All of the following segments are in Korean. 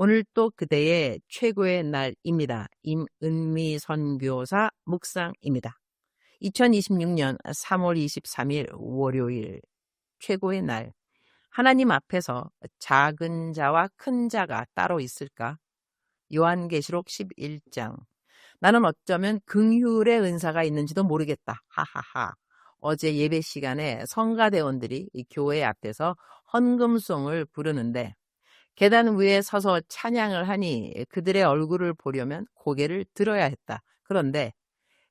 오늘 또 그대의 최고의 날입니다. 임은미 선교사 묵상입니다. 2026년 3월 23일 월요일 최고의 날. 하나님 앞에서 작은 자와 큰 자가 따로 있을까? 요한계시록 11장. 나는 어쩌면 긍휼의 은사가 있는지도 모르겠다. 하하하. 어제 예배 시간에 성가대원들이 이 교회 앞에서 헌금송을 부르는데 계단 위에 서서 찬양을 하니 그들의 얼굴을 보려면 고개를 들어야 했다. 그런데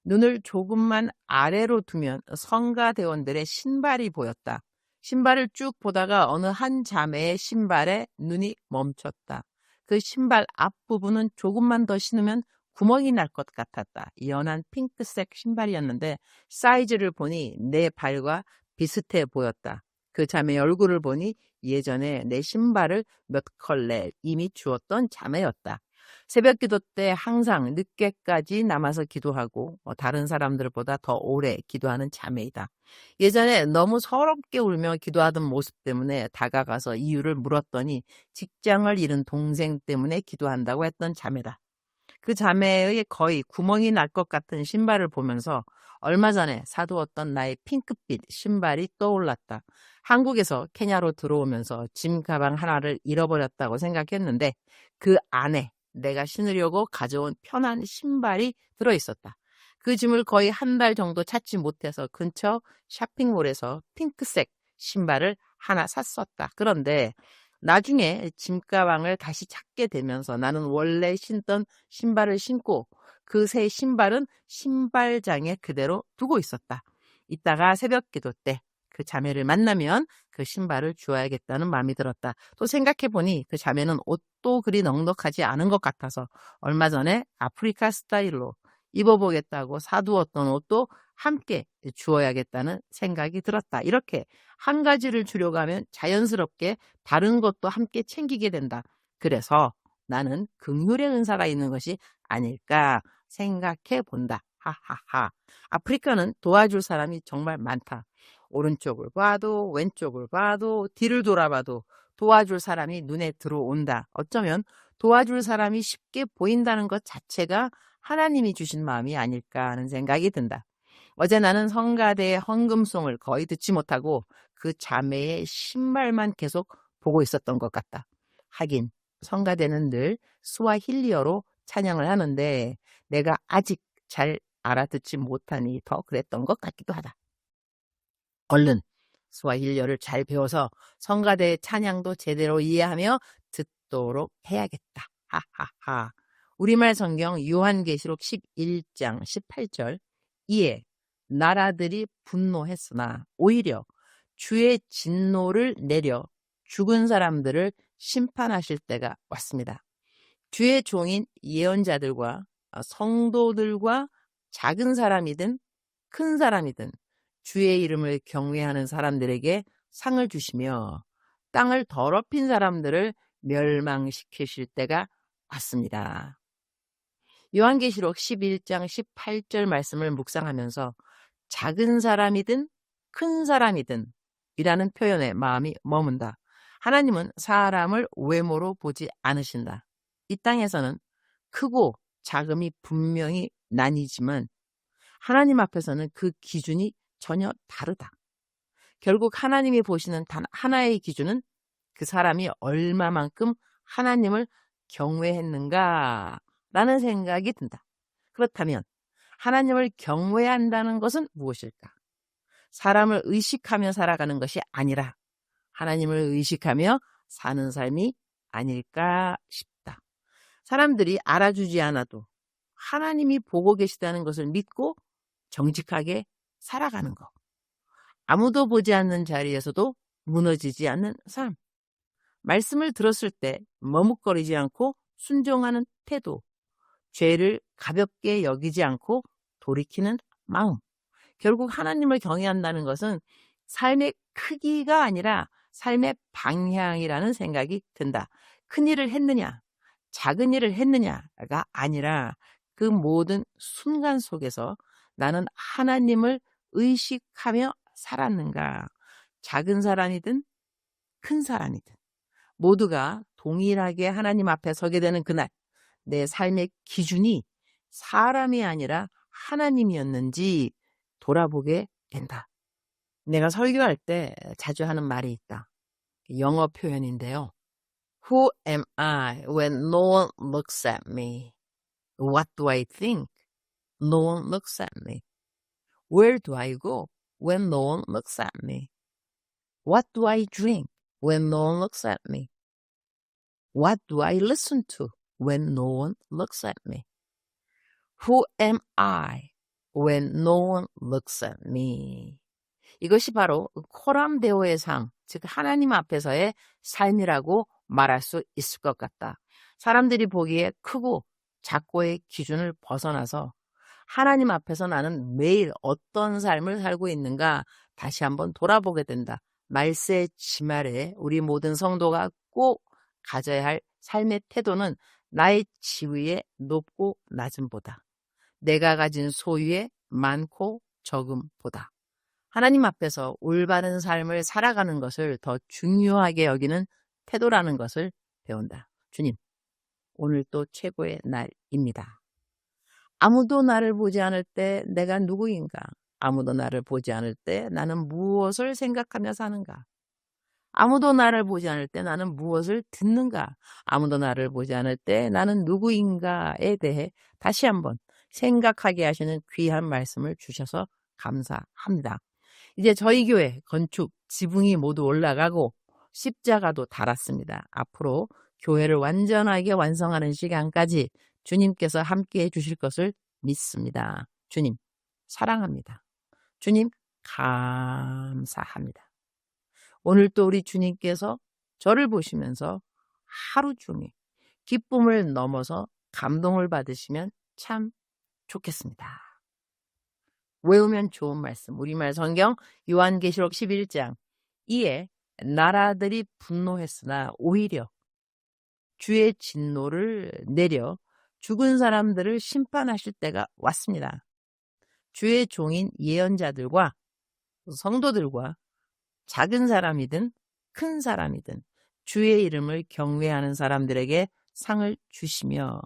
눈을 조금만 아래로 두면 성가대원들의 신발이 보였다. 신발을 쭉 보다가 어느 한 자매의 신발에 눈이 멈췄다. 그 신발 앞부분은 조금만 더 신으면 구멍이 날 것 같았다. 연한 핑크색 신발이었는데 사이즈를 보니 내 발과 비슷해 보였다. 그 자매의 얼굴을 보니 예전에 내 신발을 몇 컬레 이미 주었던 자매였다. 새벽 기도 때 항상 늦게까지 남아서 기도하고 다른 사람들보다 더 오래 기도하는 자매이다. 예전에 너무 서럽게 울며 기도하던 모습 때문에 다가가서 이유를 물었더니 직장을 잃은 동생 때문에 기도한다고 했던 자매다. 그 자매의 거의 구멍이 날 것 같은 신발을 보면서 얼마 전에 사두었던 나의 핑크빛 신발이 떠올랐다. 한국에서 케냐로 들어오면서 짐 가방 하나를 잃어버렸다고 생각했는데 그 안에 내가 신으려고 가져온 편한 신발이 들어있었다. 그 짐을 거의 한 달 정도 찾지 못해서 근처 쇼핑몰에서 핑크색 신발을 하나 샀었다. 그런데 나중에 짐가방을 다시 찾게 되면서 나는 원래 신던 신발을 신고 그 새 신발은 신발장에 그대로 두고 있었다. 이따가 새벽 기도 때 그 자매를 만나면 그 신발을 주어야겠다는 마음이 들었다. 또 생각해보니 그 자매는 옷도 그리 넉넉하지 않은 것 같아서 얼마 전에 아프리카 스타일로 입어보겠다고 사두었던 옷도 함께 주어야겠다는 생각이 들었다. 이렇게 한 가지를 주려고 하면 자연스럽게 다른 것도 함께 챙기게 된다. 그래서 나는 긍휼의 은사가 있는 것이 아닐까 생각해 본다. 하하하. 아프리카는 도와줄 사람이 정말 많다. 오른쪽을 봐도 왼쪽을 봐도 뒤를 돌아봐도 도와줄 사람이 눈에 들어온다. 어쩌면 도와줄 사람이 쉽게 보인다는 것 자체가 하나님이 주신 마음이 아닐까 하는 생각이 든다. 어제 나는 성가대의 헌금송을 거의 듣지 못하고 그 자매의 신발만 계속 보고 있었던 것 같다. 하긴 성가대는 늘 스와힐리어로 찬양을 하는데 내가 아직 잘 알아듣지 못하니 더 그랬던 것 같기도 하다. 얼른 스와힐리어를 잘 배워서 성가대의 찬양도 제대로 이해하며 듣도록 해야겠다. 하하하. 우리말 성경 요한계시록 11장 18절. 이에 나라들이 분노했으나 오히려 주의 진노를 내려 죽은 사람들을 심판하실 때가 왔습니다. 주의 종인 예언자들과 성도들과 작은 사람이든 큰 사람이든 주의 이름을 경외하는 사람들에게 상을 주시며 땅을 더럽힌 사람들을 멸망시키실 때가 왔습니다. 요한계시록 11장 18절 말씀을 묵상하면서 작은 사람이든 큰 사람이든 이라는 표현에 마음이 머문다. 하나님은 사람을 외모로 보지 않으신다. 이 땅에서는 크고 작음이 분명히 나뉘지만 하나님 앞에서는 그 기준이 전혀 다르다. 결국 하나님이 보시는 단 하나의 기준은 그 사람이 얼마만큼 하나님을 경외했는가 라는 생각이 든다. 그렇다면 하나님을 경외한다는 것은 무엇일까? 사람을 의식하며 살아가는 것이 아니라 하나님을 의식하며 사는 삶이 아닐까 싶다. 사람들이 알아주지 않아도 하나님이 보고 계시다는 것을 믿고 정직하게 살아가는 것. 아무도 보지 않는 자리에서도 무너지지 않는 삶. 말씀을 들었을 때 머뭇거리지 않고 순종하는 태도. 죄를 가볍게 여기지 않고 돌이키는 마음. 결국 하나님을 경외한다는 것은 삶의 크기가 아니라 삶의 방향이라는 생각이 든다. 큰 일을 했느냐, 작은 일을 했느냐가 아니라 그 모든 순간 속에서 나는 하나님을 의식하며 살았는가. 작은 사람이든 큰 사람이든 모두가 동일하게 하나님 앞에 서게 되는 그날, 내 삶의 기준이 사람이 아니라 하나님이었는지 돌아보게 된다. 내가 설교할 때 자주 하는 말이 있다. 영어 표현인데요. Who am I when no one looks at me? What do I think? No one looks at me. Where do I go when no one looks at me? What do I drink when no one looks at me? What do I listen to when no one looks at me? Who am I when no one looks at me? 이것이 바로 코람데오의 상, 즉 하나님 앞에서의 삶이라고 말할 수 있을 것 같다. 사람들이 보기에 크고 작고의 기준을 벗어나서 하나님 앞에서 나는 매일 어떤 삶을 살고 있는가 다시 한번 돌아보게 된다. 말세 지말에 우리 모든 성도가 꼭 가져야 할 삶의 태도는 나의 지위의 높고 낮음보다, 내가 가진 소유의 많고 적음보다 하나님 앞에서 올바른 삶을 살아가는 것을 더 중요하게 여기는 태도라는 것을 배운다. 주님, 오늘 또 최고의 날입니다. 아무도 나를 보지 않을 때 내가 누구인가? 아무도 나를 보지 않을 때 나는 무엇을 생각하며 사는가? 아무도 나를 보지 않을 때 나는 무엇을 듣는가? 아무도 나를 보지 않을 때 나는 누구인가에 대해 다시 한번 생각하게 하시는 귀한 말씀을 주셔서 감사합니다. 이제 저희 교회 건축 지붕이 모두 올라가고 십자가도 달았습니다. 앞으로 교회를 완전하게 완성하는 시간까지 주님께서 함께해 주실 것을 믿습니다. 주님 사랑합니다. 주님 감사합니다. 오늘 또 우리 주님께서 저를 보시면서 하루 종일 기쁨을 넘어서 감동을 받으시면 참 좋겠습니다. 외우면 좋은 말씀, 우리말 성경 요한계시록 11장. 이에 나라들이 분노했으나 오히려 주의 진노를 내려 죽은 사람들을 심판하실 때가 왔습니다. 주의 종인 예언자들과 성도들과 작은 사람이든 큰 사람이든 주의 이름을 경외하는 사람들에게 상을 주시며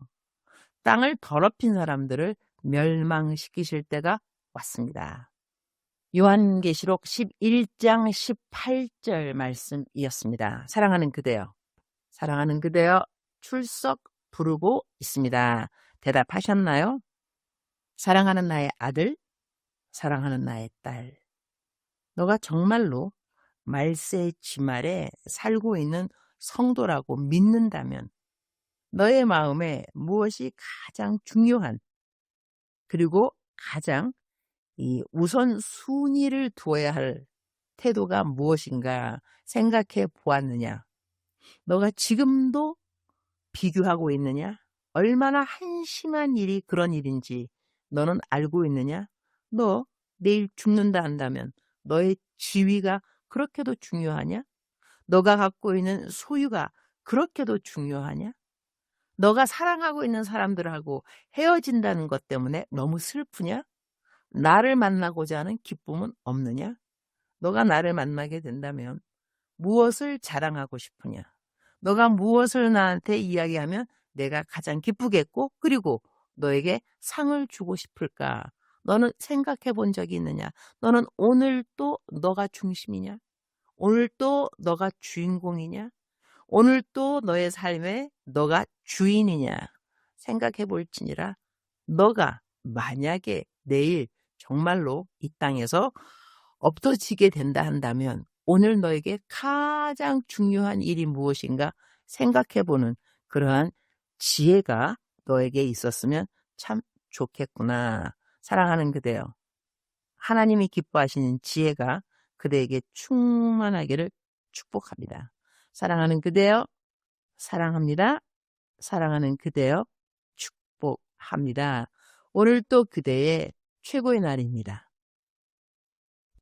땅을 더럽힌 사람들을 멸망시키실 때가 왔습니다. 요한계시록 11장 18절 말씀이었습니다. 사랑하는 그대여, 사랑하는 그대여 출석 부르고 있습니다. 대답하셨나요? 사랑하는 나의 아들, 사랑하는 나의 딸, 너가 정말로 말세 지말에 살고 있는 성도라고 믿는다면 너의 마음에 무엇이 가장 중요한, 그리고 가장 이 우선 순위를 두어야 할 태도가 무엇인가 생각해 보았느냐? 너가 지금도 비교하고 있느냐? 얼마나 한심한 일이 그런 일인지 너는 알고 있느냐? 너 내일 죽는다 한다면 너의 지위가 그렇게도 중요하냐? 너가 갖고 있는 소유가 그렇게도 중요하냐? 너가 사랑하고 있는 사람들하고 헤어진다는 것 때문에 너무 슬프냐? 나를 만나고자 하는 기쁨은 없느냐? 너가 나를 만나게 된다면 무엇을 자랑하고 싶으냐? 너가 무엇을 나한테 이야기하면 내가 가장 기쁘겠고, 그리고 너에게 상을 주고 싶을까? 너는 생각해 본 적이 있느냐? 너는 오늘 또 너가 중심이냐? 오늘 또 너가 주인공이냐? 오늘 또 너의 삶에 너가 주인이냐? 생각해 볼지니라. 너가 만약에 내일 정말로 이 땅에서 엎어지게 된다 한다면 오늘 너에게 가장 중요한 일이 무엇인가 생각해보는 그러한 지혜가 너에게 있었으면 참 좋겠구나. 사랑하는 그대여, 하나님이 기뻐하시는 지혜가 그대에게 충만하기를 축복합니다. 사랑하는 그대여, 사랑합니다. 사랑하는 그대여, 축복합니다. 오늘 또 그대의 최고의 날입니다.